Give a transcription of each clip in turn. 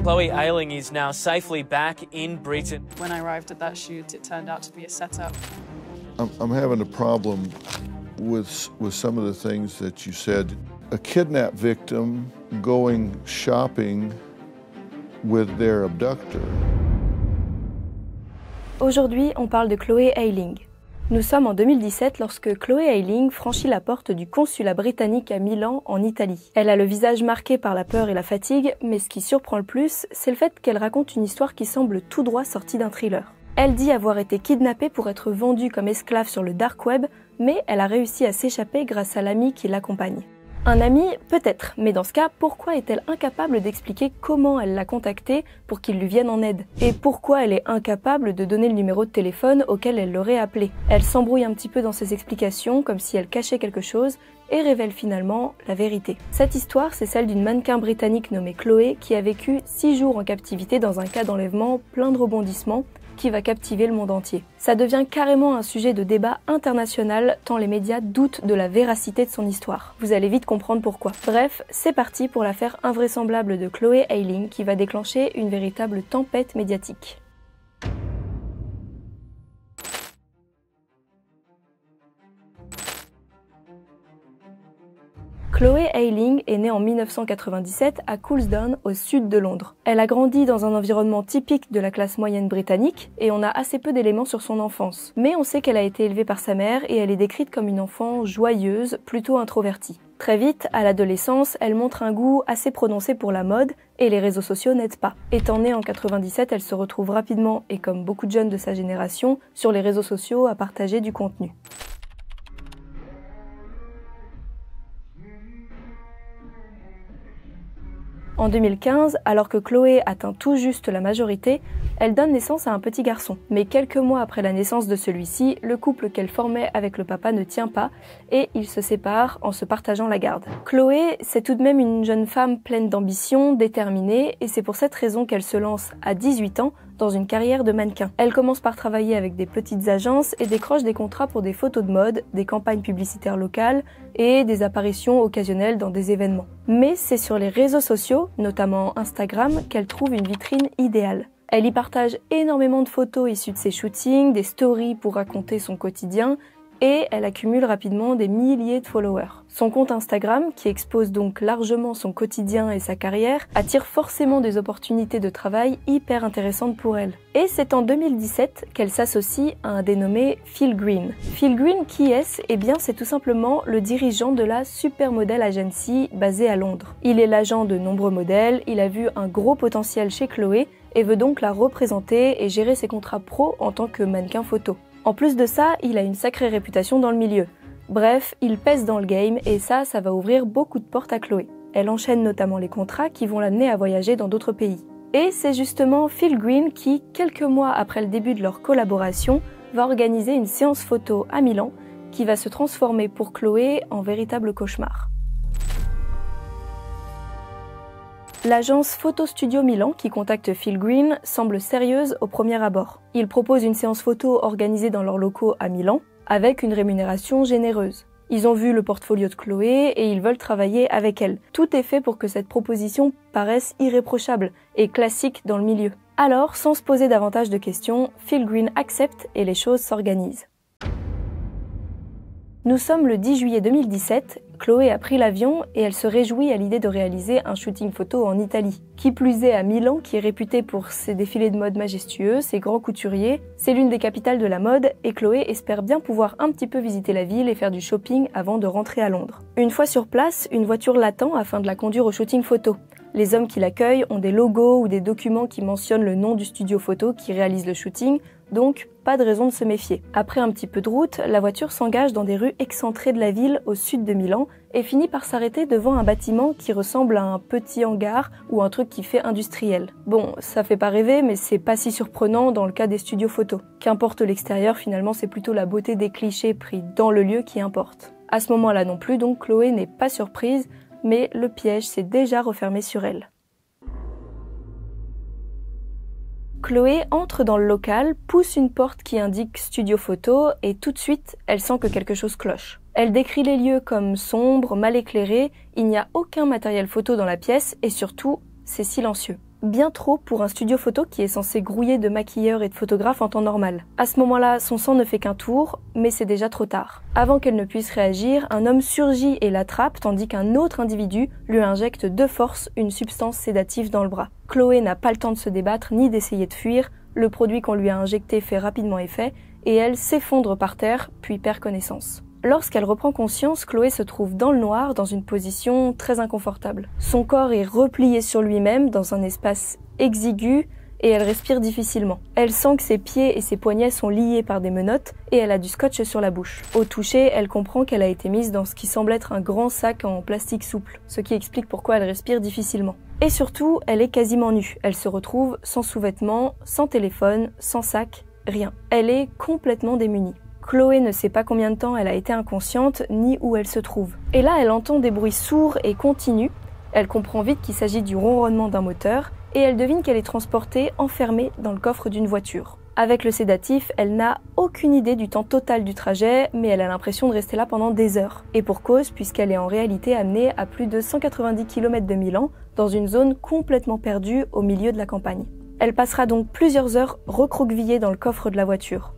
Chloe Ayling is now safely back in Britain. When I arrived at that shoot, it turned out to be a setup. I'm having a problem with some of the things that you said. A kidnapped victim going shopping with their abductor. Aujourd'hui, on parle de Chloé Ayling. Nous sommes en 2017 lorsque Chloé Ayling franchit la porte du consulat britannique à Milan, en Italie. Elle a le visage marqué par la peur et la fatigue, mais ce qui surprend le plus, c'est le fait qu'elle raconte une histoire qui semble tout droit sortie d'un thriller. Elle dit avoir été kidnappée pour être vendue comme esclave sur le dark web, mais elle a réussi à s'échapper grâce à l'ami qui l'accompagne. Un ami, peut-être, mais dans ce cas, pourquoi est-elle incapable d'expliquer comment elle l'a contacté pour qu'il lui vienne en aide? Et pourquoi elle est incapable de donner le numéro de téléphone auquel elle l'aurait appelé? Elle s'embrouille un petit peu dans ses explications, comme si elle cachait quelque chose, et révèle finalement la vérité. Cette histoire, c'est celle d'une mannequin britannique nommée Chloé qui a vécu 6 jours en captivité dans un cas d'enlèvement plein de rebondissements, qui va captiver le monde entier. Ça devient carrément un sujet de débat international tant les médias doutent de la véracité de son histoire. Vous allez vite comprendre pourquoi. Bref, c'est parti pour l'affaire invraisemblable de Chloé Ayling qui va déclencher une véritable tempête médiatique. Chloé Ayling est née en 1997 à Coulsdon, au sud de Londres. Elle a grandi dans un environnement typique de la classe moyenne britannique et on a assez peu d'éléments sur son enfance. Mais on sait qu'elle a été élevée par sa mère et elle est décrite comme une enfant joyeuse, plutôt introvertie. Très vite, à l'adolescence, elle montre un goût assez prononcé pour la mode et les réseaux sociaux n'aident pas. Étant née en 97, elle se retrouve rapidement, et comme beaucoup de jeunes de sa génération, sur les réseaux sociaux à partager du contenu. En 2015, alors que Chloé atteint tout juste la majorité, elle donne naissance à un petit garçon. Mais quelques mois après la naissance de celui-ci, le couple qu'elle formait avec le papa ne tient pas et ils se séparent en se partageant la garde. Chloé, c'est tout de même une jeune femme pleine d'ambition, déterminée, et c'est pour cette raison qu'elle se lance à 18 ans dans une carrière de mannequin. Elle commence par travailler avec des petites agences et décroche des contrats pour des photos de mode, des campagnes publicitaires locales et des apparitions occasionnelles dans des événements. Mais c'est sur les réseaux sociaux, notamment Instagram, qu'elle trouve une vitrine idéale. Elle y partage énormément de photos issues de ses shootings, des stories pour raconter son quotidien, et elle accumule rapidement des milliers de followers. Son compte Instagram, qui expose donc largement son quotidien et sa carrière, attire forcément des opportunités de travail hyper intéressantes pour elle. Et c'est en 2017 qu'elle s'associe à un dénommé Phil Green. Phil Green, qui est-ce? Eh bien, c'est tout simplement le dirigeant de la Supermodel Agency basée à Londres. Il est l'agent de nombreux modèles, il a vu un gros potentiel chez Chloé et veut donc la représenter et gérer ses contrats pro en tant que mannequin photo. En plus de ça, il a une sacrée réputation dans le milieu. Bref, il pèse dans le game et ça va ouvrir beaucoup de portes à Chloé. Elle enchaîne notamment les contrats qui vont l'amener à voyager dans d'autres pays. Et c'est justement Phil Green qui, quelques mois après le début de leur collaboration, va organiser une séance photo à Milan qui va se transformer pour Chloé en véritable cauchemar. L'agence Photo Studio Milan, qui contacte Phil Green, semble sérieuse au premier abord. Il propose une séance photo organisée dans leurs locaux à Milan, avec une rémunération généreuse. Ils ont vu le portfolio de Chloé et ils veulent travailler avec elle. Tout est fait pour que cette proposition paraisse irréprochable et classique dans le milieu. Alors, sans se poser davantage de questions, Phil Green accepte et les choses s'organisent. Nous sommes le 10 juillet 2017, Chloé a pris l'avion et elle se réjouit à l'idée de réaliser un shooting photo en Italie. Qui plus est à Milan, qui est réputé pour ses défilés de mode majestueux, ses grands couturiers, c'est l'une des capitales de la mode et Chloé espère bien pouvoir un petit peu visiter la ville et faire du shopping avant de rentrer à Londres. Une fois sur place, une voiture l'attend afin de la conduire au shooting photo. Les hommes qui l'accueillent ont des logos ou des documents qui mentionnent le nom du studio photo qui réalise le shooting, donc pas de raison de se méfier. Après un petit peu de route, la voiture s'engage dans des rues excentrées de la ville au sud de Milan et finit par s'arrêter devant un bâtiment qui ressemble à un petit hangar ou un truc qui fait industriel. Bon, ça fait pas rêver, mais c'est pas si surprenant dans le cas des studios photos. Qu'importe l'extérieur, finalement c'est plutôt la beauté des clichés pris dans le lieu qui importe. À ce moment-là non plus, donc Chloé n'est pas surprise, mais le piège s'est déjà refermé sur elle. Chloé entre dans le local, pousse une porte qui indique studio photo et tout de suite, elle sent que quelque chose cloche. Elle décrit les lieux comme sombres, mal éclairés, il n'y a aucun matériel photo dans la pièce et surtout, c'est silencieux. bien trop pour un studio photo qui est censé grouiller de maquilleurs et de photographes en temps normal. À ce moment-là, son sang ne fait qu'un tour, mais c'est déjà trop tard. Avant qu'elle ne puisse réagir, un homme surgit et l'attrape tandis qu'un autre individu lui injecte de force une substance sédative dans le bras. Chloé n'a pas le temps de se débattre ni d'essayer de fuir, le produit qu'on lui a injecté fait rapidement effet et elle s'effondre par terre puis perd connaissance. Lorsqu'elle reprend conscience, Chloé se trouve dans le noir, dans une position très inconfortable. Son corps est replié sur lui-même dans un espace exigu et elle respire difficilement. Elle sent que ses pieds et ses poignets sont liés par des menottes et elle a du scotch sur la bouche. Au toucher, elle comprend qu'elle a été mise dans ce qui semble être un grand sac en plastique souple, ce qui explique pourquoi elle respire difficilement. Et surtout, elle est quasiment nue. Elle se retrouve sans sous-vêtements, sans téléphone, sans sac, rien. Elle est complètement démunie. Chloé ne sait pas combien de temps elle a été inconsciente, ni où elle se trouve. Et là, elle entend des bruits sourds et continus. Elle comprend vite qu'il s'agit du ronronnement d'un moteur, et elle devine qu'elle est transportée, enfermée dans le coffre d'une voiture. Avec le sédatif, elle n'a aucune idée du temps total du trajet, mais elle a l'impression de rester là pendant des heures. Et pour cause, puisqu'elle est en réalité amenée à plus de 190 km de Milan, dans une zone complètement perdue au milieu de la campagne. Elle passera donc plusieurs heures recroquevillée dans le coffre de la voiture.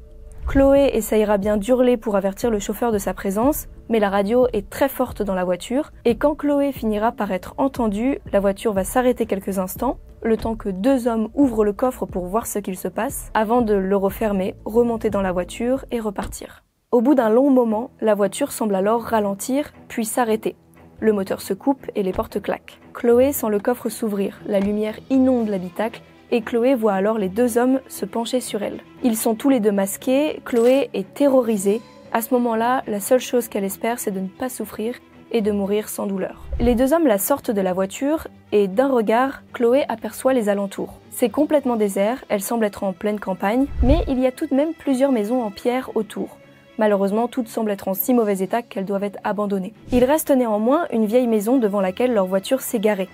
Chloé essayera bien d'hurler pour avertir le chauffeur de sa présence, mais la radio est très forte dans la voiture, et quand Chloé finira par être entendue, la voiture va s'arrêter quelques instants, le temps que deux hommes ouvrent le coffre pour voir ce qu'il se passe, avant de le refermer, remonter dans la voiture et repartir. Au bout d'un long moment, la voiture semble alors ralentir, puis s'arrêter. Le moteur se coupe et les portes claquent. Chloé sent le coffre s'ouvrir, la lumière inonde l'habitacle, et Chloé voit alors les deux hommes se pencher sur elle. Ils sont tous les deux masqués, Chloé est terrorisée. À ce moment-là, la seule chose qu'elle espère, c'est de ne pas souffrir et de mourir sans douleur. Les deux hommes la sortent de la voiture et d'un regard, Chloé aperçoit les alentours. C'est complètement désert, elle semble être en pleine campagne, mais il y a tout de même plusieurs maisons en pierre autour. Malheureusement, toutes semblent être en si mauvais état qu'elles doivent être abandonnées. Il reste néanmoins une vieille maison devant laquelle leur voiture s'est garée.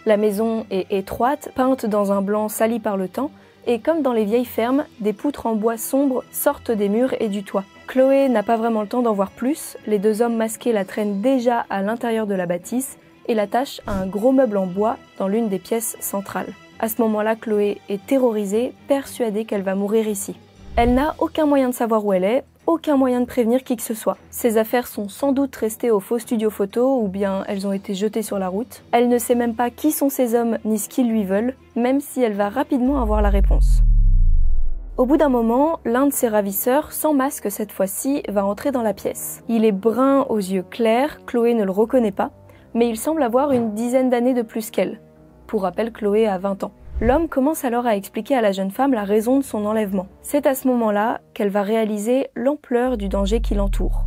La maison est étroite, peinte dans un blanc sali par le temps, et comme dans les vieilles fermes, des poutres en bois sombre sortent des murs et du toit. Chloé n'a pas vraiment le temps d'en voir plus, les deux hommes masqués la traînent déjà à l'intérieur de la bâtisse et l'attachent à un gros meuble en bois dans l'une des pièces centrales. À ce moment-là, Chloé est terrorisée, persuadée qu'elle va mourir ici. Elle n'a aucun moyen de savoir où elle est, aucun moyen de prévenir qui que ce soit. Ses affaires sont sans doute restées au faux studio photo ou bien elles ont été jetées sur la route. Elle ne sait même pas qui sont ces hommes ni ce qu'ils lui veulent, même si elle va rapidement avoir la réponse. Au bout d'un moment, l'un de ses ravisseurs, sans masque cette fois-ci, va entrer dans la pièce. Il est brun aux yeux clairs, Chloé ne le reconnaît pas, mais il semble avoir une dizaine d'années de plus qu'elle. Pour rappel, Chloé a 20 ans. L'homme commence alors à expliquer à la jeune femme la raison de son enlèvement. C'est à ce moment-là qu'elle va réaliser l'ampleur du danger qui l'entoure.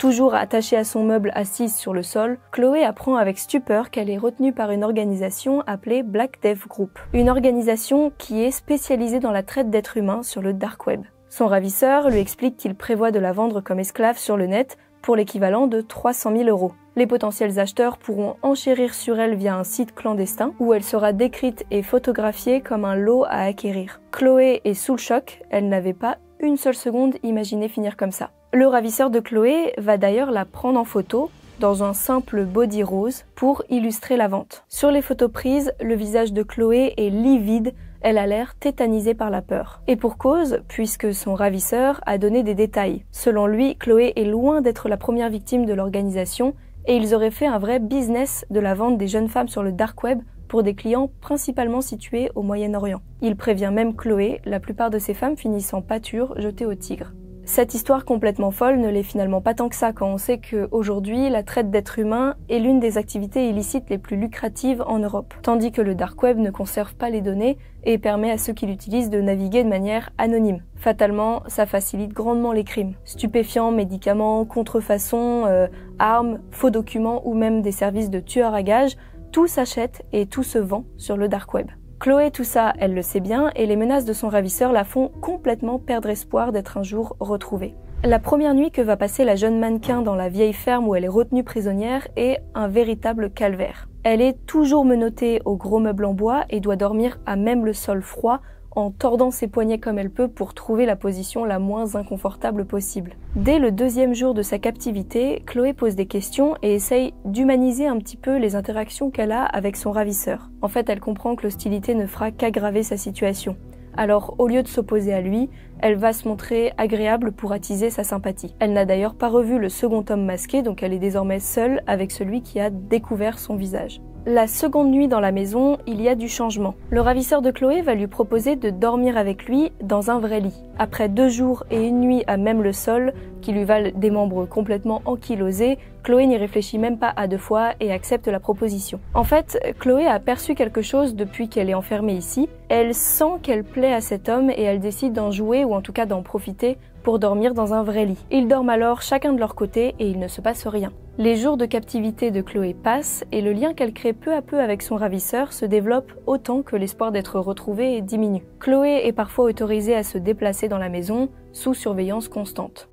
Toujours attachée à son meuble assise sur le sol, Chloé apprend avec stupeur qu'elle est retenue par une organisation appelée Black Death Group, une organisation qui est spécialisée dans la traite d'êtres humains sur le dark web. Son ravisseur lui explique qu'il prévoit de la vendre comme esclave sur le net pour l'équivalent de 300 000 €. Les potentiels acheteurs pourront enchérir sur elle via un site clandestin où elle sera décrite et photographiée comme un lot à acquérir. Chloé est sous le choc, elle n'avait pas une seule seconde imaginé finir comme ça. Le ravisseur de Chloé va d'ailleurs la prendre en photo dans un simple body rose pour illustrer la vente. Sur les photos prises, le visage de Chloé est livide, elle a l'air tétanisée par la peur. Et pour cause, puisque son ravisseur a donné des détails. Selon lui, Chloé est loin d'être la première victime de l'organisation et ils auraient fait un vrai business de la vente des jeunes femmes sur le dark web pour des clients principalement situés au Moyen-Orient. Il prévient même Chloé, la plupart de ces femmes finissent en pâture, jetées au tigre. Cette histoire complètement folle ne l'est finalement pas tant que ça quand on sait qu'aujourd'hui, la traite d'êtres humains est l'une des activités illicites les plus lucratives en Europe, tandis que le dark web ne conserve pas les données et permet à ceux qui l'utilisent de naviguer de manière anonyme. Fatalement, ça facilite grandement les crimes. Stupéfiants, médicaments, contrefaçons, armes, faux documents ou même des services de tueurs à gages, tout s'achète et tout se vend sur le dark web. Chloé, tout ça, elle le sait bien, et les menaces de son ravisseur la font complètement perdre espoir d'être un jour retrouvée. La première nuit que va passer la jeune mannequin dans la vieille ferme où elle est retenue prisonnière est un véritable calvaire. Elle est toujours menottée au gros meuble en bois et doit dormir à même le sol froid, en tordant ses poignets comme elle peut pour trouver la position la moins inconfortable possible. Dès le 2e jour de sa captivité, Chloé pose des questions et essaye d'humaniser un petit peu les interactions qu'elle a avec son ravisseur. En fait, elle comprend que l'hostilité ne fera qu'aggraver sa situation. Alors, au lieu de s'opposer à lui, elle va se montrer agréable pour attiser sa sympathie. Elle n'a d'ailleurs pas revu le second homme masqué, donc elle est désormais seule avec celui qui a découvert son visage. La seconde nuit dans la maison, il y a du changement. Le ravisseur de Chloé va lui proposer de dormir avec lui dans un vrai lit. Après 2 jours et 1 nuit à même le sol, qui lui valent des membres complètement ankylosés, Chloé n'y réfléchit même pas à 2 fois et accepte la proposition. En fait, Chloé a perçu quelque chose depuis qu'elle est enfermée ici. Elle sent qu'elle plaît à cet homme et elle décide d'en jouer ou en tout cas d'en profiter pour dormir dans un vrai lit. Ils dorment alors chacun de leur côté et il ne se passe rien. Les jours de captivité de Chloé passent et le lien qu'elle crée peu à peu avec son ravisseur se développe autant que l'espoir d'être retrouvée diminue. Chloé est parfois autorisée à se déplacer dans la maison sous surveillance constante.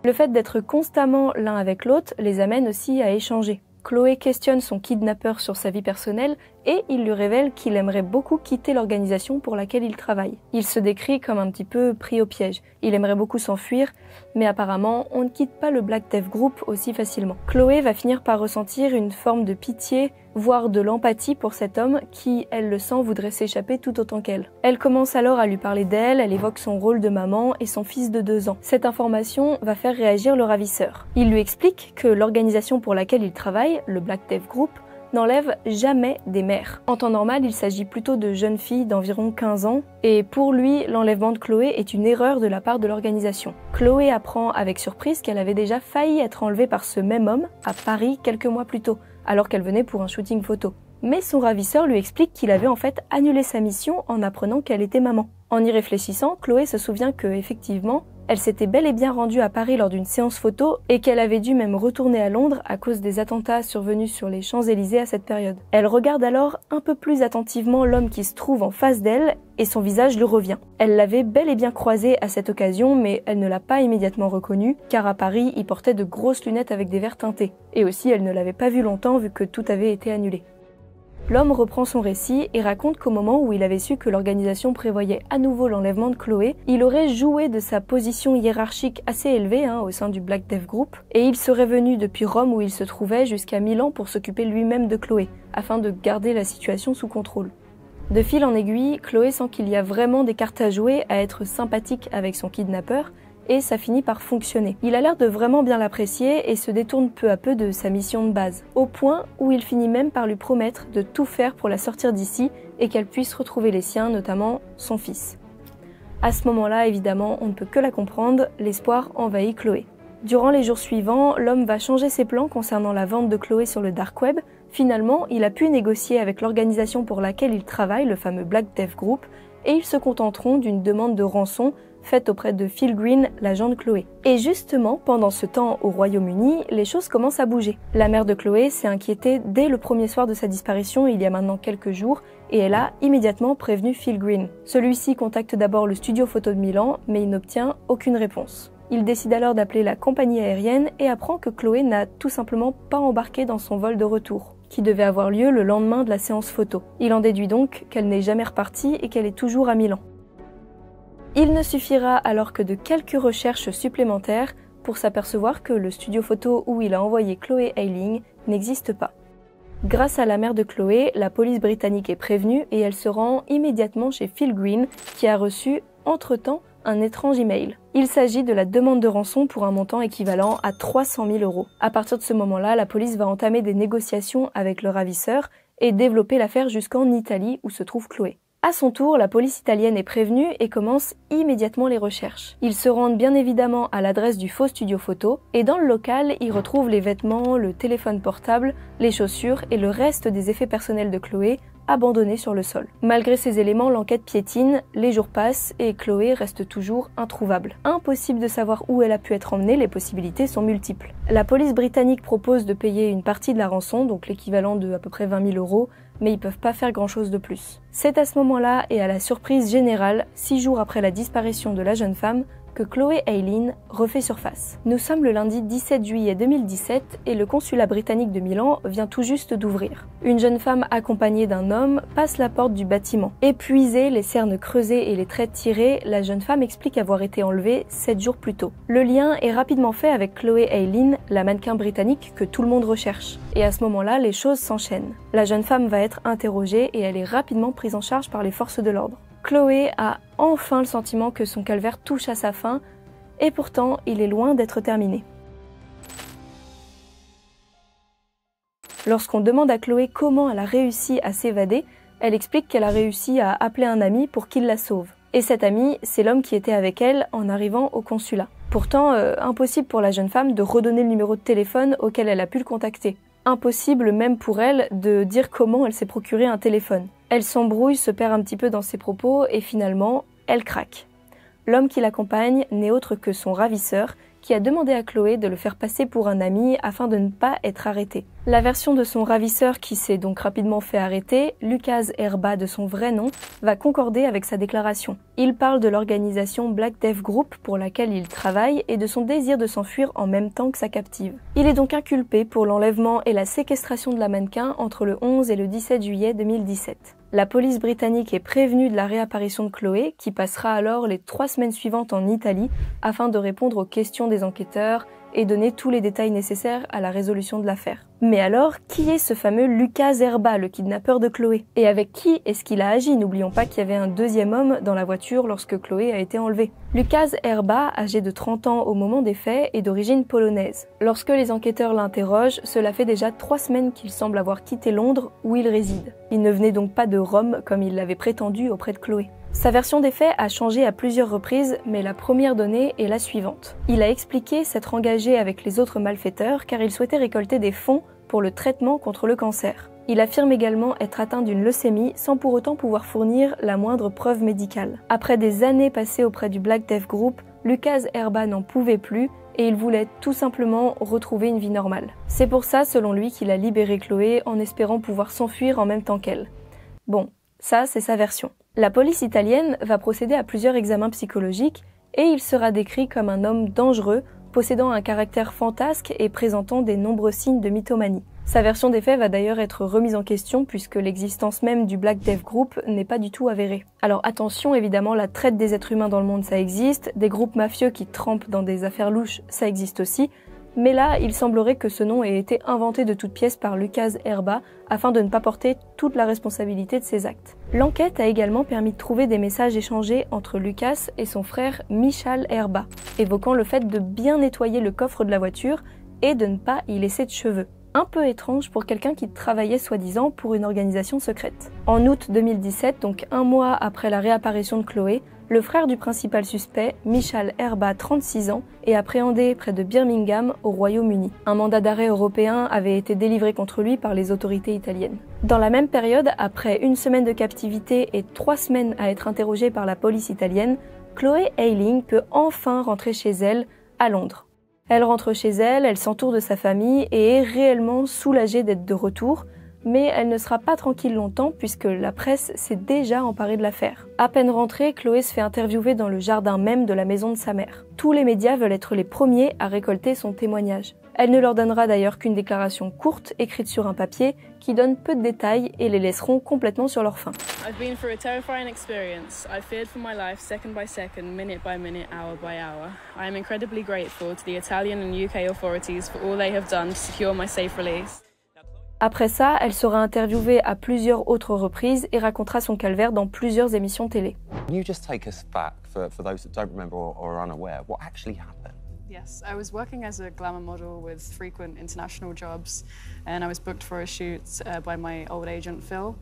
Le fait d'être constamment l'un avec l'autre les amène aussi à échanger. Chloé questionne son kidnappeur sur sa vie personnelle et il lui révèle qu'il aimerait beaucoup quitter l'organisation pour laquelle il travaille. Il se décrit comme un petit peu pris au piège. Il aimerait beaucoup s'enfuir, mais apparemment on ne quitte pas le Black Death Group aussi facilement. Chloé va finir par ressentir une forme de pitié, voire de l'empathie pour cet homme qui, elle le sent, voudrait s'échapper tout autant qu'elle. Elle commence alors à lui parler d'elle, elle évoque son rôle de maman et son fils de 2 ans. Cette information va faire réagir le ravisseur. Il lui explique que l'organisation pour laquelle il travaille, le Black Death Group, n'enlève jamais des mères. En temps normal, il s'agit plutôt de jeunes filles d'environ 15 ans, et pour lui, l'enlèvement de Chloé est une erreur de la part de l'organisation. Chloé apprend avec surprise qu'elle avait déjà failli être enlevée par ce même homme à Paris quelques mois plus tôt, alors qu'elle venait pour un shooting photo. Mais son ravisseur lui explique qu'il avait en fait annulé sa mission en apprenant qu'elle était maman. En y réfléchissant, Chloé se souvient que, effectivement, elle s'était bel et bien rendue à Paris lors d'une séance photo et qu'elle avait dû même retourner à Londres à cause des attentats survenus sur les Champs-Élysées à cette période. Elle regarde alors un peu plus attentivement l'homme qui se trouve en face d'elle et son visage lui revient. Elle l'avait bel et bien croisé à cette occasion, mais elle ne l'a pas immédiatement reconnu car à Paris, il portait de grosses lunettes avec des verres teintés. Et aussi, elle ne l'avait pas vu longtemps vu que tout avait été annulé. L'homme reprend son récit et raconte qu'au moment où il avait su que l'organisation prévoyait à nouveau l'enlèvement de Chloé, il aurait joué de sa position hiérarchique assez élevée au sein du Black Death Group et il serait venu depuis Rome où il se trouvait jusqu'à Milan pour s'occuper lui-même de Chloé, afin de garder la situation sous contrôle. De fil en aiguille, Chloé sent qu'il y a vraiment des cartes à jouer à être sympathique avec son kidnappeur, et ça finit par fonctionner. Il a l'air de vraiment bien l'apprécier et se détourne peu à peu de sa mission de base, au point où il finit même par lui promettre de tout faire pour la sortir d'ici et qu'elle puisse retrouver les siens, notamment son fils. À ce moment-là, évidemment, on ne peut que la comprendre, l'espoir envahit Chloé. Durant les jours suivants, l'homme va changer ses plans concernant la vente de Chloé sur le dark web. Finalement, il a pu négocier avec l'organisation pour laquelle il travaille, le fameux Black Death Group, et ils se contenteront d'une demande de rançon faite auprès de Phil Green, l'agent de Chloé. Et justement, pendant ce temps au Royaume-Uni, les choses commencent à bouger. La mère de Chloé s'est inquiétée dès le premier soir de sa disparition, il y a maintenant quelques jours, et elle a immédiatement prévenu Phil Green. Celui-ci contacte d'abord le studio photo de Milan, mais il n'obtient aucune réponse. Il décide alors d'appeler la compagnie aérienne et apprend que Chloé n'a tout simplement pas embarqué dans son vol de retour, qui devait avoir lieu le lendemain de la séance photo. Il en déduit donc qu'elle n'est jamais repartie et qu'elle est toujours à Milan. Il ne suffira alors que de quelques recherches supplémentaires pour s'apercevoir que le studio photo où il a envoyé Chloé Ayling n'existe pas. Grâce à la mère de Chloé, la police britannique est prévenue et elle se rend immédiatement chez Phil Green qui a reçu, entre-temps, un étrange email. Il s'agit de la demande de rançon pour un montant équivalent à 300 000 €. À partir de ce moment-là, la police va entamer des négociations avec le ravisseur et développer l'affaire jusqu'en Italie où se trouve Chloé. À son tour, la police italienne est prévenue et commence immédiatement les recherches. Ils se rendent bien évidemment à l'adresse du faux studio photo et dans le local, ils retrouvent les vêtements, le téléphone portable, les chaussures et le reste des effets personnels de Chloé abandonnés sur le sol. Malgré ces éléments, l'enquête piétine, les jours passent et Chloé reste toujours introuvable. Impossible de savoir où elle a pu être emmenée, les possibilités sont multiples. La police britannique propose de payer une partie de la rançon, donc l'équivalent de à peu près 20 000 €, mais ils peuvent pas faire grand chose de plus. C'est à ce moment-là et à la surprise générale, 6 jours après la disparition de la jeune femme, que Chloé Eileen refait surface. Nous sommes le lundi 17 juillet 2017 et le consulat britannique de Milan vient tout juste d'ouvrir. Une jeune femme accompagnée d'un homme passe la porte du bâtiment. Épuisée, les cernes creusées et les traits tirés, la jeune femme explique avoir été enlevée 7 jours plus tôt. Le lien est rapidement fait avec Chloé Eileen, la mannequin britannique que tout le monde recherche. Et à ce moment-là, les choses s'enchaînent. La jeune femme va être interrogée et elle est rapidement prise en charge par les forces de l'ordre. Chloé a enfin le sentiment que son calvaire touche à sa fin, et pourtant il est loin d'être terminé. Lorsqu'on demande à Chloé comment elle a réussi à s'évader, elle explique qu'elle a réussi à appeler un ami pour qu'il la sauve. Et cet ami, c'est l'homme qui était avec elle en arrivant au consulat. Pourtant, impossible pour la jeune femme de redonner le numéro de téléphone auquel elle a pu le contacter. Impossible même pour elle de dire comment elle s'est procuré un téléphone. Elle s'embrouille, se perd un petit peu dans ses propos et finalement, elle craque. L'homme qui l'accompagne n'est autre que son ravisseur qui a demandé à Chloé de le faire passer pour un ami afin de ne pas être arrêté. La version de son ravisseur qui s'est donc rapidement fait arrêter, Lucas Erba de son vrai nom, va concorder avec sa déclaration. Il parle de l'organisation Black Death Group pour laquelle il travaille et de son désir de s'enfuir en même temps que sa captive. Il est donc inculpé pour l'enlèvement et la séquestration de la mannequin entre le 11 et le 17 juillet 2017. La police britannique est prévenue de la réapparition de Chloé, qui passera alors les 3 semaines suivantes en Italie afin de répondre aux questions des enquêteurs et donner tous les détails nécessaires à la résolution de l'affaire. Mais alors, qui est ce fameux Lucas Erba, le kidnappeur de Chloé? Et avec qui est-ce qu'il a agi? N'oublions pas qu'il y avait un deuxième homme dans la voiture lorsque Chloé a été enlevée. Lucas Erba, âgé de 30 ans au moment des faits, est d'origine polonaise. Lorsque les enquêteurs l'interrogent, cela fait déjà 3 semaines qu'il semble avoir quitté Londres, où il réside. Il ne venait donc pas de Rome, comme il l'avait prétendu auprès de Chloé. Sa version des faits a changé à plusieurs reprises, mais la première donnée est la suivante. Il a expliqué s'être engagé avec les autres malfaiteurs car il souhaitait récolter des fonds pour le traitement contre le cancer. Il affirme également être atteint d'une leucémie sans pour autant pouvoir fournir la moindre preuve médicale. Après des années passées auprès du Black Death Group, Lucas Erba n'en pouvait plus et il voulait tout simplement retrouver une vie normale. C'est pour ça, selon lui, qu'il a libéré Chloé en espérant pouvoir s'enfuir en même temps qu'elle. Bon, ça c'est sa version. La police italienne va procéder à plusieurs examens psychologiques et il sera décrit comme un homme dangereux, possédant un caractère fantasque et présentant des nombreux signes de mythomanie. Sa version des faits va d'ailleurs être remise en question puisque l'existence même du Black Death Group n'est pas du tout avérée. Alors attention, évidemment, la traite des êtres humains dans le monde, ça existe, des groupes mafieux qui trempent dans des affaires louches, ça existe aussi, mais là, il semblerait que ce nom ait été inventé de toutes pièces par Lucas Erba afin de ne pas porter toute la responsabilité de ses actes. L'enquête a également permis de trouver des messages échangés entre Lucas et son frère Michal Erba, évoquant le fait de bien nettoyer le coffre de la voiture et de ne pas y laisser de cheveux. Un peu étrange pour quelqu'un qui travaillait soi-disant pour une organisation secrète. En août 2017, donc 1 mois après la réapparition de Chloé, le frère du principal suspect, Michal Erba, 36 ans, est appréhendé près de Birmingham, au Royaume-Uni. Un mandat d'arrêt européen avait été délivré contre lui par les autorités italiennes. Dans la même période, après 1 semaine de captivité et 3 semaines à être interrogée par la police italienne, Chloé Eileen peut enfin rentrer chez elle, à Londres. Elle rentre chez elle, elle s'entoure de sa famille et est réellement soulagée d'être de retour, mais elle ne sera pas tranquille longtemps puisque la presse s'est déjà emparée de l'affaire. À peine rentrée, Chloé se fait interviewer dans le jardin même de la maison de sa mère. Tous les médias veulent être les premiers à récolter son témoignage. Elle ne leur donnera d'ailleurs qu'une déclaration courte, écrite sur un papier, qui donne peu de détails et les laisseront complètement sur leur faim. I've been through a terrifying experience. I feared for my life second by second, minute by minute, hour by hour. I am incredibly grateful to the Italian and UK authorities for all they have done to secure my safe release. Après ça, elle sera interviewée à plusieurs autres reprises et racontera son calvaire dans plusieurs émissions télé. Can you just take us back for those that don't remember or are unaware? What actually happened? Yes, I was working as a glamour model with frequent international jobs, and I was booked for a shoot by my old agent Phil.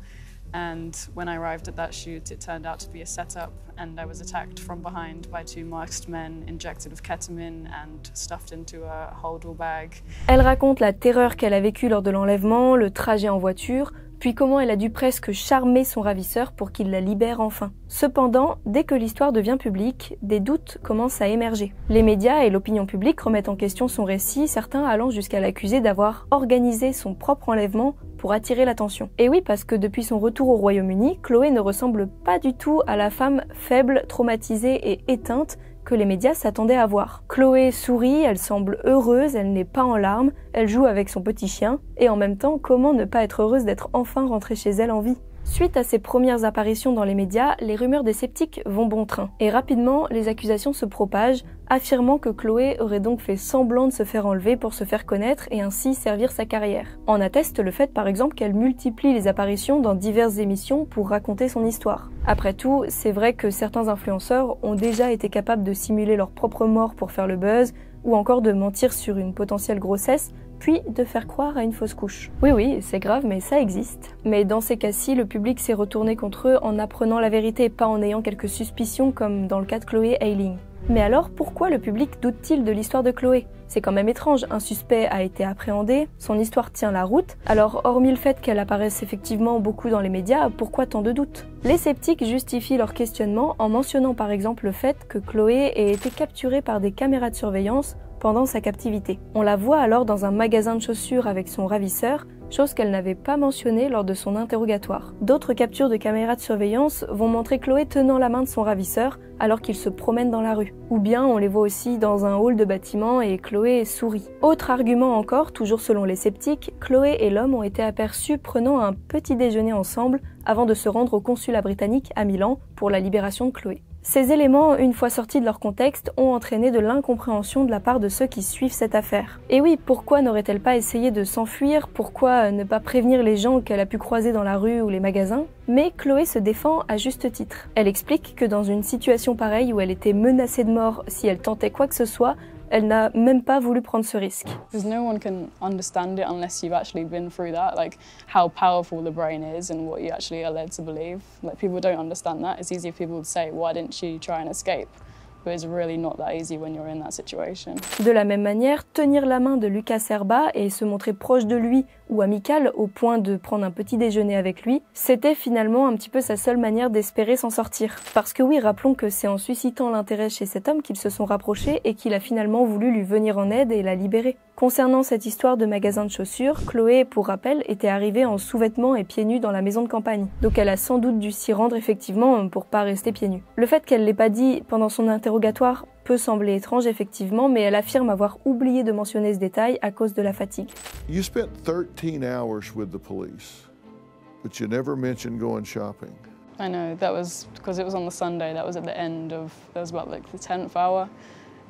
And when I arrived at that shoot, it turned out to be a setup, and I was attacked from behind by 2 masked men, injected with ketamine and stuffed into a holdall bag. Elle raconte la terreur qu'elle a vécue lors de l'enlèvement, le trajet en voiture, puis comment elle a dû presque charmer son ravisseur pour qu'il la libère enfin. Cependant, dès que l'histoire devient publique, des doutes commencent à émerger. Les médias et l'opinion publique remettent en question son récit, certains allant jusqu'à l'accuser d'avoir organisé son propre enlèvement pour attirer l'attention. Et oui, parce que depuis son retour au Royaume-Uni, Chloé ne ressemble pas du tout à la femme faible, traumatisée et éteinte que les médias s'attendaient à voir. Chloé sourit, elle semble heureuse, elle n'est pas en larmes, elle joue avec son petit chien, et en même temps, comment ne pas être heureuse d'être enfin rentrée chez elle en vie ? Suite à ses premières apparitions dans les médias, les rumeurs des sceptiques vont bon train. Et rapidement, les accusations se propagent, affirmant que Chloé aurait donc fait semblant de se faire enlever pour se faire connaître et ainsi servir sa carrière. En atteste le fait par exemple qu'elle multiplie les apparitions dans diverses émissions pour raconter son histoire. Après tout, c'est vrai que certains influenceurs ont déjà été capables de simuler leur propre mort pour faire le buzz, ou encore de mentir sur une potentielle grossesse, puis de faire croire à une fausse couche. Oui, c'est grave, mais ça existe. Mais dans ces cas-ci, le public s'est retourné contre eux en apprenant la vérité, pas en ayant quelques suspicions comme dans le cas de Chloé Ayling. Mais alors, pourquoi le public doute-t-il de l'histoire de Chloé ? C'est quand même étrange, un suspect a été appréhendé, son histoire tient la route, alors hormis le fait qu'elle apparaisse effectivement beaucoup dans les médias, pourquoi tant de doutes ? Les sceptiques justifient leur questionnement en mentionnant par exemple le fait que Chloé ait été capturée par des caméras de surveillance pendant sa captivité. On la voit alors dans un magasin de chaussures avec son ravisseur, chose qu'elle n'avait pas mentionnée lors de son interrogatoire. D'autres captures de caméras de surveillance vont montrer Chloé tenant la main de son ravisseur alors qu'il se promène dans la rue. Ou bien on les voit aussi dans un hall de bâtiment et Chloé sourit. Autre argument encore, toujours selon les sceptiques, Chloé et l'homme ont été aperçus prenant un petit déjeuner ensemble avant de se rendre au consulat britannique à Milan pour la libération de Chloé. Ces éléments, une fois sortis de leur contexte, ont entraîné de l'incompréhension de la part de ceux qui suivent cette affaire. Et oui, pourquoi n'aurait-elle pas essayé de s'enfuir ? Pourquoi ne pas prévenir les gens qu'elle a pu croiser dans la rue ou les magasins ? Mais Chloé se défend à juste titre. Elle explique que dans une situation pareille où elle était menacée de mort si elle tentait quoi que ce soit, elle n'a même pas voulu prendre ce risque. Because no one can understand it unless you've actually been through that, like how powerful the brain is and what you actually are led to believe. Like people don't understand that. It's easy for people to say, why didn't she try and escape? But it's really not that easy when you're in that situation. De la même manière, tenir la main de Lucas Serba et se montrer proche de lui ou amical au point de prendre un petit déjeuner avec lui, c'était finalement un petit peu sa seule manière d'espérer s'en sortir. Parce que oui, rappelons que c'est en suscitant l'intérêt chez cet homme qu'ils se sont rapprochés et qu'il a finalement voulu lui venir en aide et la libérer. Concernant cette histoire de magasin de chaussures, Chloé, pour rappel, était arrivée en sous-vêtements et pieds nus dans la maison de campagne. Donc elle a sans doute dû s'y rendre effectivement pour pas rester pieds nus. Le fait qu'elle l'ait pas dit pendant son interrogatoire peut sembler étrange effectivement, mais elle affirme avoir oublié de mentionner ce détail à cause de la fatigue. You spent 13 hours with the police, but you never mentioned going shopping. I know, that was because it was on the Sunday, that was at the end of, that was about like the 10th hour.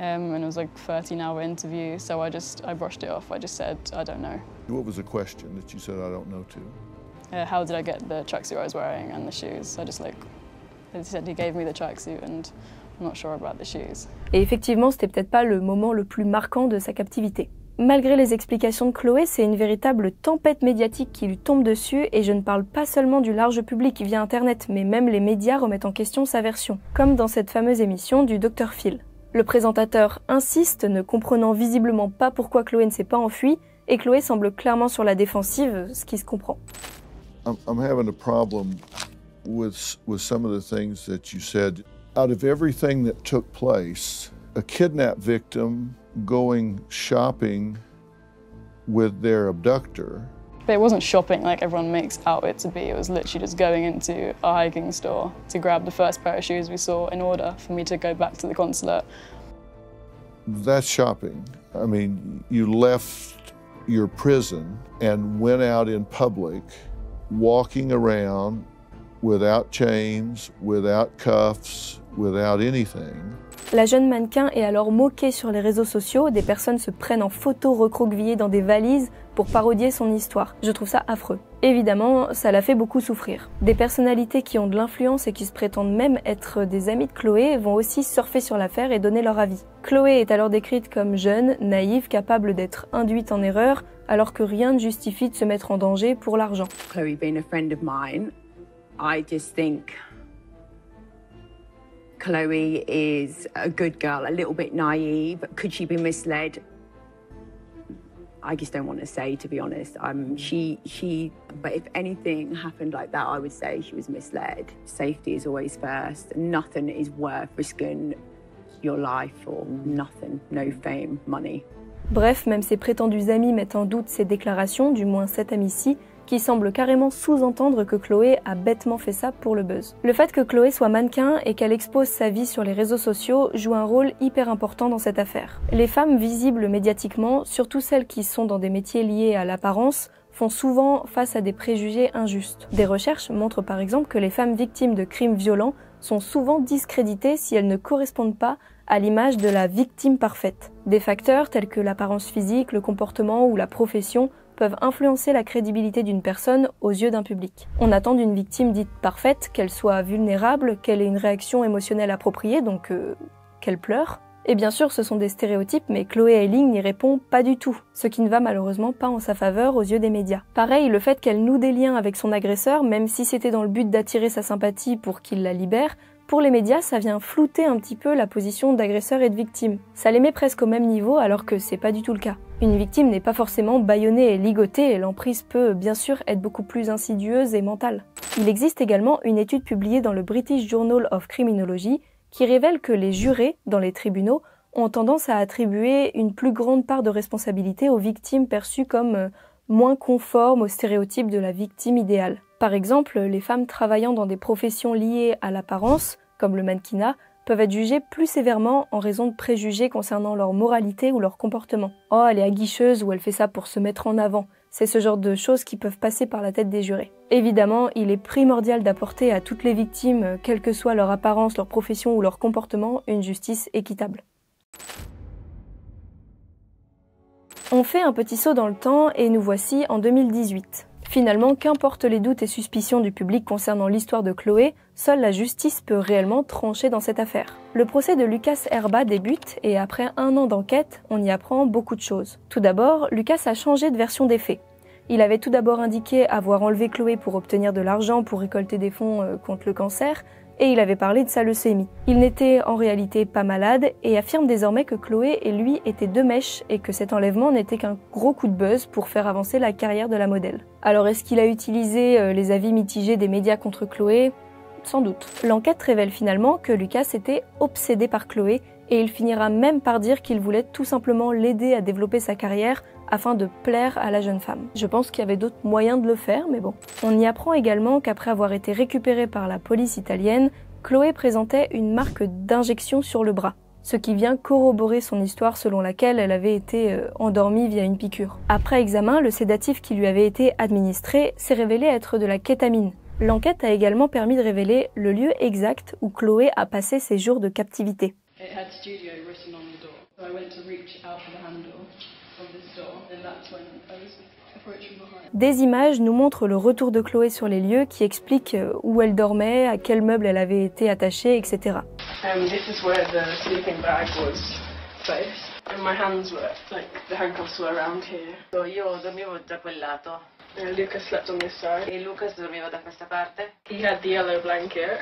And it was like a 13-hour interview, so I brushed it off. I just said, I don't know. What was the question that you said I don't know to? How did I get the tracksuit I was wearing and the shoes? I just he said he gave me the tracksuit and I'm not sure about the shoes. Et effectivement, c'était peut-être pas le moment le plus marquant de sa captivité. Malgré les explications de Chloé, c'est une véritable tempête médiatique qui lui tombe dessus et je ne parle pas seulement du large public via Internet, mais même les médias remettent en question sa version, comme dans cette fameuse émission du Dr Phil. Le présentateur insiste, ne comprenant visiblement pas pourquoi Chloé ne s'est pas enfuie, et Chloé semble clairement sur la défensive, ce qui se comprend. I'm having a problem with some of the things that you said. Out of everything that took place, a kidnap victim going shopping with their abductor. But it wasn't shopping like everyone makes out it to be. It was literally just going into a hiking store to grab the first pair of shoes we saw in order for me to go back to the consulate. That's shopping. I mean, you left your prison and went out in public, walking around without chains, without cuffs, without anything. La jeune mannequin est alors moquée sur les réseaux sociaux, des personnes se prennent en photo recroquevillées dans des valises pour parodier son histoire. Je trouve ça affreux. Évidemment, ça la fait beaucoup souffrir. Des personnalités qui ont de l'influence et qui se prétendent même être des amis de Chloé vont aussi surfer sur l'affaire et donner leur avis. Chloé est alors décrite comme jeune, naïve, capable d'être induite en erreur, alors que rien ne justifie de se mettre en danger pour l'argent. Chloe being a friend of mine, I just think Chloe is a good girl, a little bit naive. Could she be misled? I just don't want to say, to be honest. But if anything happened like that, I would say she was misled. Safety is always first. Nothing is worth risking your life for. Nothing. No fame, money. Bref, même ses prétendus amis mettent en doute ses déclarations, du moins cette amie-ci, qui semble carrément sous-entendre que Chloé a bêtement fait ça pour le buzz. Le fait que Chloé soit mannequin et qu'elle expose sa vie sur les réseaux sociaux joue un rôle hyper important dans cette affaire. Les femmes visibles médiatiquement, surtout celles qui sont dans des métiers liés à l'apparence, font souvent face à des préjugés injustes. Des recherches montrent par exemple que les femmes victimes de crimes violents sont souvent discréditées si elles ne correspondent pas à l'image de la victime parfaite. Des facteurs tels que l'apparence physique, le comportement ou la profession peuvent influencer la crédibilité d'une personne aux yeux d'un public. On attend d'une victime dite parfaite qu'elle soit vulnérable, qu'elle ait une réaction émotionnelle appropriée, donc qu'elle pleure. Et bien sûr, ce sont des stéréotypes, mais Chloé Ayling n'y répond pas du tout, ce qui ne va malheureusement pas en sa faveur aux yeux des médias. Pareil, le fait qu'elle noue des liens avec son agresseur, même si c'était dans le but d'attirer sa sympathie pour qu'il la libère, pour les médias, ça vient flouter un petit peu la position d'agresseur et de victime. Ça les met presque au même niveau alors que c'est pas du tout le cas. Une victime n'est pas forcément bâillonnée et ligotée et l'emprise peut bien sûr être beaucoup plus insidieuse et mentale. Il existe également une étude publiée dans le British Journal of Criminology qui révèle que les jurés dans les tribunaux ont tendance à attribuer une plus grande part de responsabilité aux victimes perçues comme moins conformes aux stéréotypes de la victime idéale. Par exemple, les femmes travaillant dans des professions liées à l'apparence, comme le mannequinat, peuvent être jugées plus sévèrement en raison de préjugés concernant leur moralité ou leur comportement. « Oh, elle est aguicheuse » ou « elle fait ça pour se mettre en avant ». C'est ce genre de choses qui peuvent passer par la tête des jurés. Évidemment, il est primordial d'apporter à toutes les victimes, quelle que soit leur apparence, leur profession ou leur comportement, une justice équitable. On fait un petit saut dans le temps et nous voici en 2018. Finalement, qu'importe les doutes et suspicions du public concernant l'histoire de Chloé, seule la justice peut réellement trancher dans cette affaire. Le procès de Lucas Herba débute et après 1 an d'enquête, on y apprend beaucoup de choses. Tout d'abord, Lucas a changé de version des faits. Il avait tout d'abord indiqué avoir enlevé Chloé pour obtenir de l'argent pour récolter des fonds contre le cancer, et il avait parlé de sa leucémie. Il n'était en réalité pas malade et affirme désormais que Chloé et lui étaient deux mèches et que cet enlèvement n'était qu'un gros coup de buzz pour faire avancer la carrière de la modèle. Alors est-ce qu'il a utilisé les avis mitigés des médias contre Chloé ? Sans doute. L'enquête révèle finalement que Lucas était obsédé par Chloé et il finira même par dire qu'il voulait tout simplement l'aider à développer sa carrière afin de plaire à la jeune femme. Je pense qu'il y avait d'autres moyens de le faire, mais bon. On y apprend également qu'après avoir été récupérée par la police italienne, Chloé présentait une marque d'injection sur le bras, ce qui vient corroborer son histoire selon laquelle elle avait été endormie via une piqûre. Après examen, le sédatif qui lui avait été administré s'est révélé être de la kétamine. L'enquête a également permis de révéler le lieu exact où Chloé a passé ses jours de captivité. Des images nous montrent le retour de Chloé sur les lieux qui expliquent où elle dormait, à quel meuble elle avait été attachée, etc. This is where the sleeping bag was placed. And my hands were, like, the handcuffs were around here. Io dormivo da quel lato. Lucas slept on this side. E Lucas dormiva da questa parte. He had the yellow blanket.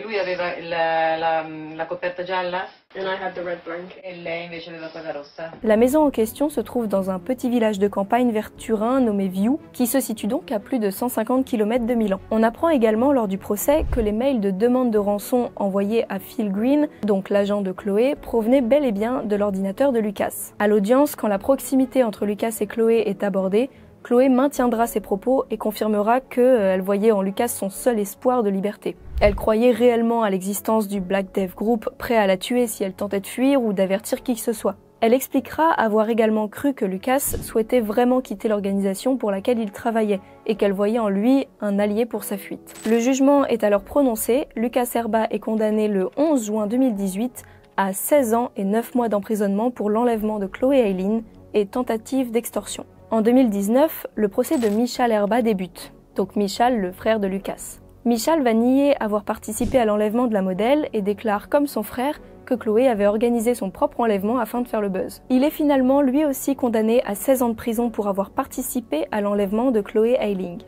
Lui aveva la coperta gialla. And I had the red blanket. E lei invece aveva quella rossa. La maison en question se trouve dans un petit village de campagne vers Turin nommé Viu, qui se situe donc à plus de 150 km de Milan. On apprend également lors du procès que les mails de demande de rançon envoyés à Phil Green, donc l'agent de Chloé, provenaient bel et bien de l'ordinateur de Lucas. À l'audience, quand la proximité entre Lucas et Chloé est abordée, Chloé maintiendra ses propos et confirmera qu'elle voyait en Lucas son seul espoir de liberté. Elle croyait réellement à l'existence du Black Death Group prêt à la tuer si elle tentait de fuir ou d'avertir qui que ce soit. Elle expliquera avoir également cru que Lucas souhaitait vraiment quitter l'organisation pour laquelle il travaillait et qu'elle voyait en lui un allié pour sa fuite. Le jugement est alors prononcé, Lucas Herba est condamné le 11 juin 2018 à 16 ans et 9 mois d'emprisonnement pour l'enlèvement de Chloé Ayling et tentative d'extorsion. En 2019, le procès de Michal Herba débute, donc Michal, le frère de Lucas. Michal va nier avoir participé à l'enlèvement de la modèle et déclare comme son frère que Chloé avait organisé son propre enlèvement afin de faire le buzz. Il est finalement lui aussi condamné à 16 ans de prison pour avoir participé à l'enlèvement de Chloé Ayling.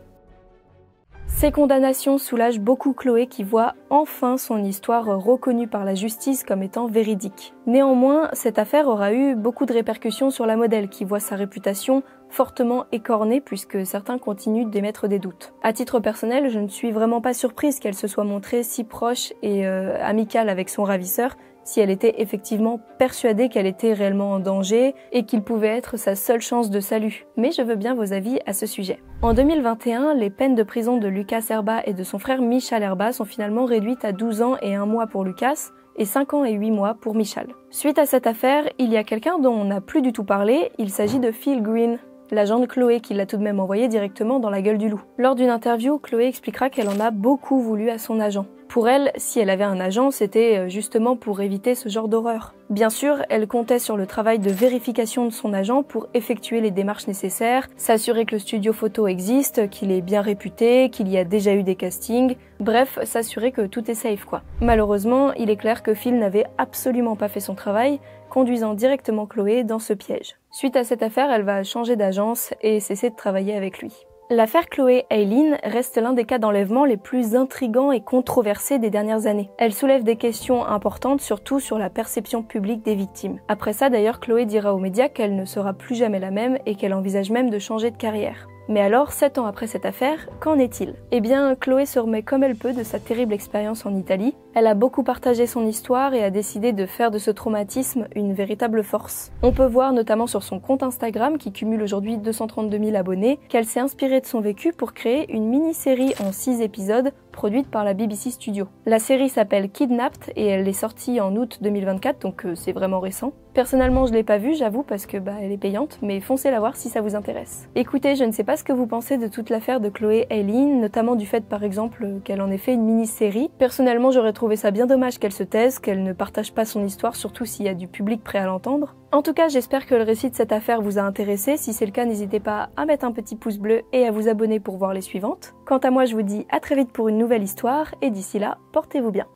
Ces condamnations soulagent beaucoup Chloé qui voit enfin son histoire reconnue par la justice comme étant véridique. Néanmoins, cette affaire aura eu beaucoup de répercussions sur la modèle qui voit sa réputation fortement écornée puisque certains continuent d'émettre des doutes. À titre personnel, je ne suis vraiment pas surprise qu'elle se soit montrée si proche et amicale avec son ravisseur si elle était effectivement persuadée qu'elle était réellement en danger et qu'il pouvait être sa seule chance de salut. Mais je veux bien vos avis à ce sujet. En 2021, les peines de prison de Lucas Erba et de son frère Michal Erba sont finalement réduites à 12 ans et 1 mois pour Lucas et 5 ans et 8 mois pour Michal. Suite à cette affaire, il y a quelqu'un dont on n'a plus du tout parlé, il s'agit de Phil Green, l'agent de Chloé qui l'a tout de même envoyé directement dans la gueule du loup. Lors d'une interview, Chloé expliquera qu'elle en a beaucoup voulu à son agent. Pour elle, si elle avait un agent, c'était justement pour éviter ce genre d'horreur. Bien sûr, elle comptait sur le travail de vérification de son agent pour effectuer les démarches nécessaires, s'assurer que le studio photo existe, qu'il est bien réputé, qu'il y a déjà eu des castings, bref, s'assurer que tout est safe quoi. Malheureusement, il est clair que Phil n'avait absolument pas fait son travail, conduisant directement Chloé dans ce piège. Suite à cette affaire, elle va changer d'agence et cesser de travailler avec lui. L'affaire Chloé Eileen reste l'un des cas d'enlèvement les plus intrigants et controversés des dernières années. Elle soulève des questions importantes, surtout sur la perception publique des victimes. Après ça, d'ailleurs, Chloé dira aux médias qu'elle ne sera plus jamais la même et qu'elle envisage même de changer de carrière. Mais alors, 7 ans après cette affaire, qu'en est-il? Eh bien, Chloé se remet comme elle peut de sa terrible expérience en Italie. Elle a beaucoup partagé son histoire et a décidé de faire de ce traumatisme une véritable force. On peut voir notamment sur son compte Instagram, qui cumule aujourd'hui 232 000 abonnés, qu'elle s'est inspirée de son vécu pour créer une mini-série en 6 épisodes produite par la BBC Studio. La série s'appelle Kidnapped et elle est sortie en août 2024, donc c'est vraiment récent. Personnellement, je l'ai pas vue, j'avoue, parce que elle est payante, mais foncez la voir si ça vous intéresse. Écoutez, je ne sais pas ce que vous pensez de toute l'affaire de Chloé Eileen, notamment du fait par exemple qu'elle en ait fait une mini-série. Personnellement, j'aurais trouvé ça bien dommage qu'elle se taise, qu'elle ne partage pas son histoire, surtout s'il y a du public prêt à l'entendre. En tout cas, j'espère que le récit de cette affaire vous a intéressé. Si c'est le cas, n'hésitez pas à mettre un petit pouce bleu et à vous abonner pour voir les suivantes. Quant à moi, je vous dis à très vite pour une nouvelle histoire, et d'ici là, portez-vous bien.